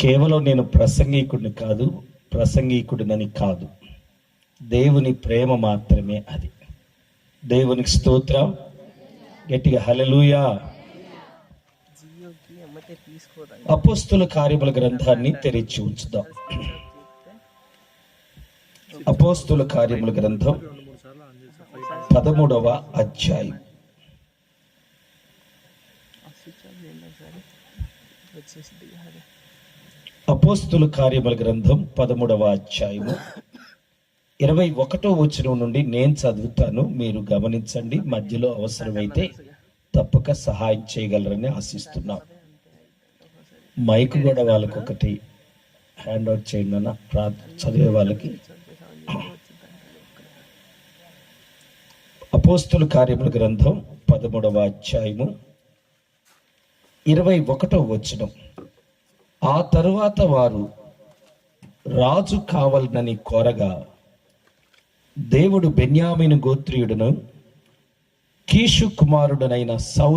కేవలం నేను ప్రసంగికుడినని కాదు, దేవుని ప్రేమ మాత్రమే అది. దేవునికి స్తోత్రం. గట్టిగా హల్లెలూయా. అపోస్తుల కార్యముల గ్రంథాన్ని తెరిచి ఉంచుదాం. అపోస్తుల కార్యముల గ్రంథం 13వ అధ్యాయం. అపోస్తుల కార్యముల గ్రంథం 13వ అధ్యాయము 21వ వచనం నుండి నేను చదువుతాను, మీరు గమనించండి. మధ్యలో అవసరమైతే తప్పక సహాయం చేయగలరని ఆశిస్తున్నాం. మైక్ కూడా వాళ్ళకి ఒకటి హ్యాండ్ అవుట్ చేయండి అన్న, చదివే వాళ్ళకి. అపోస్తుల కార్యముల గ్రంథం 13వ అధ్యాయము 21వ వచనం. ఆ తరువాత వారు రాజు కావాలనని కోరగా, దేవుడు బెన్యామీను గోత్రీయుడును కీషు కుమారుడనైన సౌలు